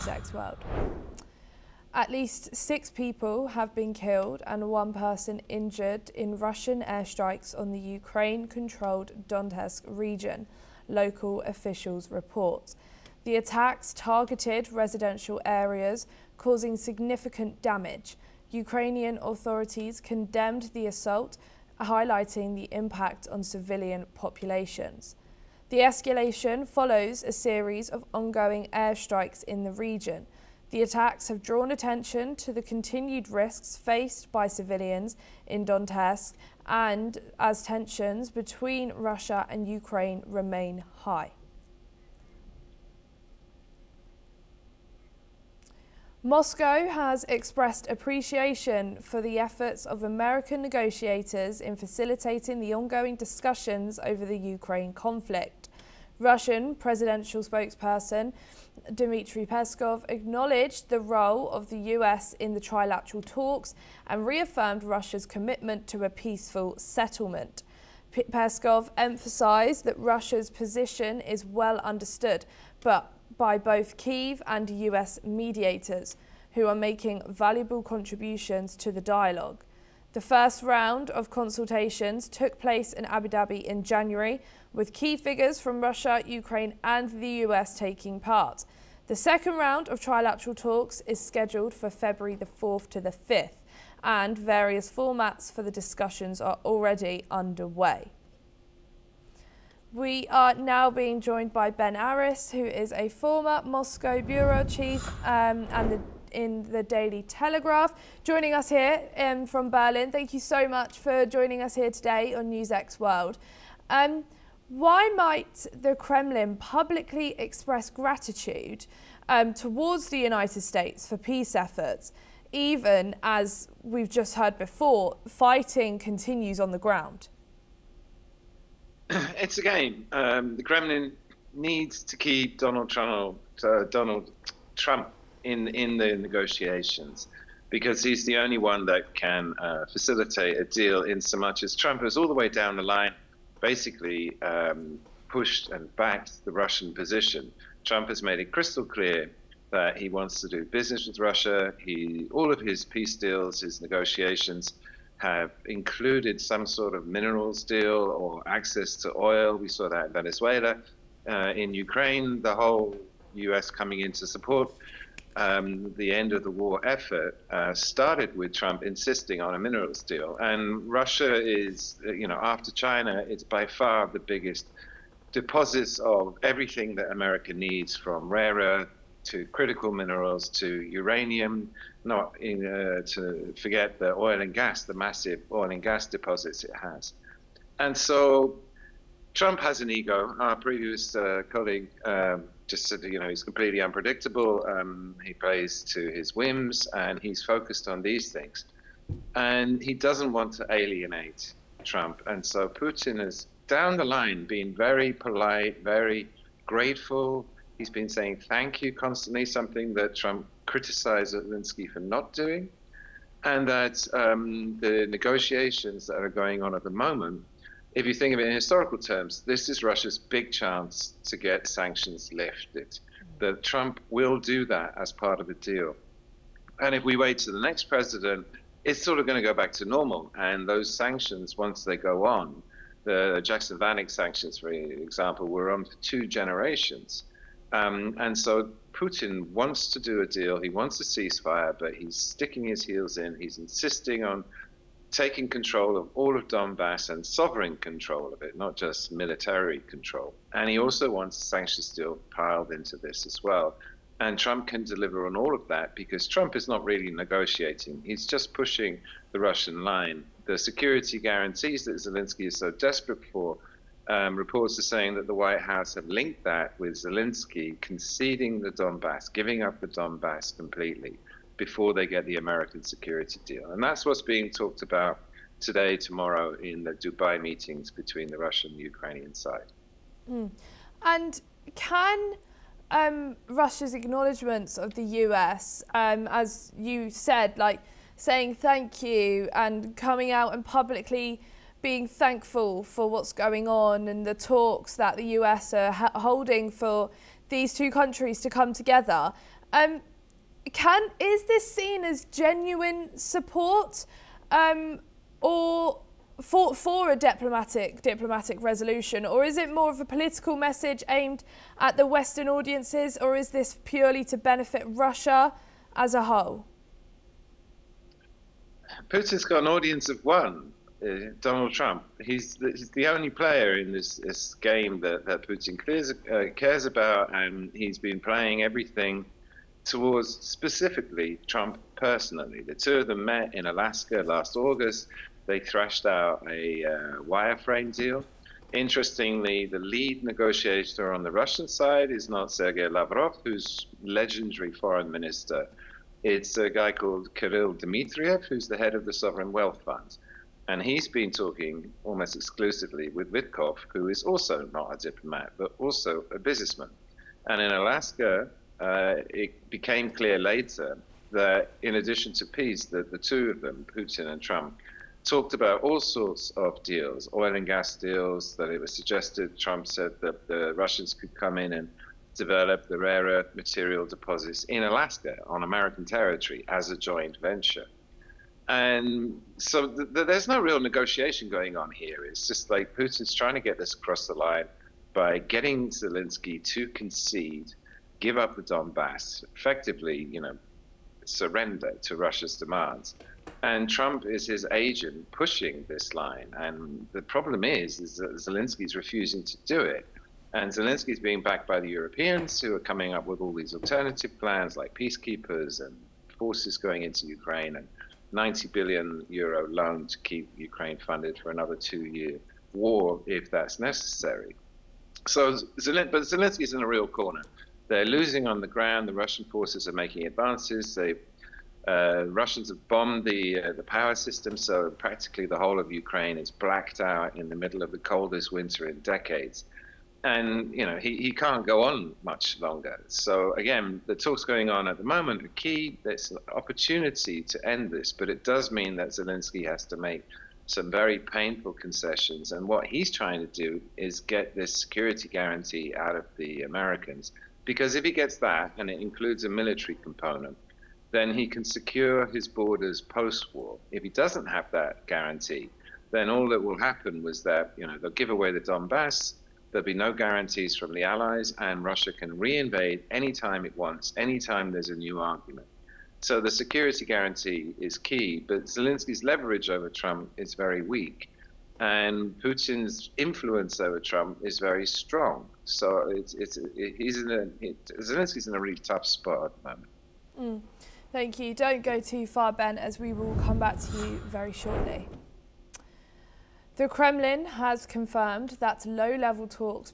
NewsX World. At least 6 people have been killed and 1 person injured in Russian airstrikes on the Ukraine-controlled Donetsk region, local officials report. The attacks targeted residential areas, causing significant damage. Ukrainian authorities condemned the assault, highlighting the impact on civilian populations. The escalation follows a series of ongoing airstrikes in the region. The attacks have drawn attention to the continued risks faced by civilians in Donetsk and as tensions between Russia and Ukraine remain high. Moscow has expressed appreciation for the efforts of American negotiators in facilitating the ongoing discussions over the Ukraine conflict. Russian presidential spokesperson Dmitry Peskov acknowledged the role of the US in the trilateral talks and reaffirmed Russia's commitment to a peaceful settlement. Peskov emphasized that Russia's position is well understood, but by both Kyiv and US mediators, who are making valuable contributions to the dialogue. The first round of consultations took place in Abu Dhabi in January, with key figures from Russia, Ukraine and the US taking part. The second round of trilateral talks is scheduled for February the 4th to the 5th, and various formats for the discussions are already underway. We are now being joined by Ben Aris, who is a former Moscow bureau chief in the Daily Telegraph, joining us here from Berlin. Thank you so much for joining us here today on NewsX World. Why might the Kremlin publicly express gratitude towards the United States for peace efforts, even as we've just heard before, fighting continues on the ground? It's a game. The Kremlin needs to keep Donald Trump in the negotiations, because he's the only one that can facilitate a deal, in so much as Trump is all the way down the line basically pushed and backed the Russian position. Trump has made it crystal clear that he wants to do business with Russia. All of his peace deals, his negotiations, have included some sort of minerals deal or access to oil. We saw that in Venezuela. In Ukraine, the whole US coming in to support the end of the war effort started with Trump insisting on a minerals deal. And Russia is, after China, it's by far the biggest deposits of everything that America needs, from rare earth to critical minerals to uranium, to forget the oil and gas, the massive oil and gas deposits it has. And so Trump has an ego. Our previous colleague just said, he's completely unpredictable. He plays to his whims, and he's focused on these things. And he doesn't want to alienate Trump. And so Putin has, down the line, been very polite, very grateful. He's been saying thank you constantly, something that Trump criticized Zelensky for not doing. And that the negotiations that are going on at the moment, if you think of it in historical terms, this is Russia's big chance to get sanctions lifted. That Trump will do that as part of the deal. And if we wait to the next president, it's sort of going to go back to normal. And those sanctions, once they go on, the Jackson Vanik sanctions, for example, were on for 2 generations. And so Putin wants to do a deal. He wants a ceasefire, but he's sticking his heels in. He's insisting on taking control of all of Donbass and sovereign control of it, not just military control. And he also wants a sanctions deal piled into this as well. And Trump can deliver on all of that, because Trump is not really negotiating. He's just pushing the Russian line. The security guarantees that Zelensky is so desperate for, reports are saying that the White House have linked that with Zelensky conceding the Donbass, giving up the Donbass completely before they get the American security deal. And that's what's being talked about today, tomorrow, in the Dubai meetings between the Russian and the Ukrainian side. And can Russia's acknowledgements of the US, as you said, like saying thank you and coming out and publicly being thankful for what's going on and the talks that the US are holding for these 2 countries to come together, Is this seen as genuine support, or for a diplomatic resolution, or is it more of a political message aimed at the Western audiences, or is this purely to benefit Russia as a whole? Putin's got an audience of one. Donald Trump. He's the only player in this game that Putin cares about, and he's been playing everything towards specifically Trump personally. The two of them met in Alaska last August. They thrashed out a wireframe deal. Interestingly, the lead negotiator on the Russian side is not Sergei Lavrov, who's legendary foreign minister. It's a guy called Kirill Dmitriev, who's the head of the Sovereign Wealth Fund. And he's been talking almost exclusively with Witkoff, who is also not a diplomat, but also a businessman. And in Alaska, it became clear later that in addition to peace, that the two of them, Putin and Trump, talked about all sorts of deals, oil and gas deals, that it was suggested, Trump said that the Russians could come in and develop the rare earth material deposits in Alaska on American territory as a joint venture. And so there's no real negotiation going on here. It's just like Putin's trying to get this across the line by getting Zelensky to concede, give up the Donbass, effectively, surrender to Russia's demands. And Trump is his agent pushing this line. And the problem is that Zelensky's refusing to do it. And Zelensky's being backed by the Europeans, who are coming up with all these alternative plans like peacekeepers and forces going into Ukraine and 90 billion euro loan to keep Ukraine funded for another 2-year war if that's necessary. So Zelensky's in a real corner. They're losing on the ground. The Russian forces are making advances. Russians have bombed the power system, so practically the whole of Ukraine is blacked out in the middle of the coldest winter in decades. And, he can't go on much longer. So, again, the talks going on at the moment are key. There's an opportunity to end this, but it does mean that Zelensky has to make some very painful concessions. And what he's trying to do is get this security guarantee out of the Americans. Because if he gets that, and it includes a military component, then he can secure his borders post-war. If he doesn't have that guarantee, then all that will happen was that, they'll give away the Donbass. There'll be no guarantees from the Allies, and Russia can reinvade anytime it wants, anytime there's a new argument. So the security guarantee is key, but Zelensky's leverage over Trump is very weak, and Putin's influence over Trump is very strong. So Zelensky's in a really tough spot at the moment. Thank you. Don't go too far, Ben, as we will come back to you very shortly. The Kremlin has confirmed that low-level talks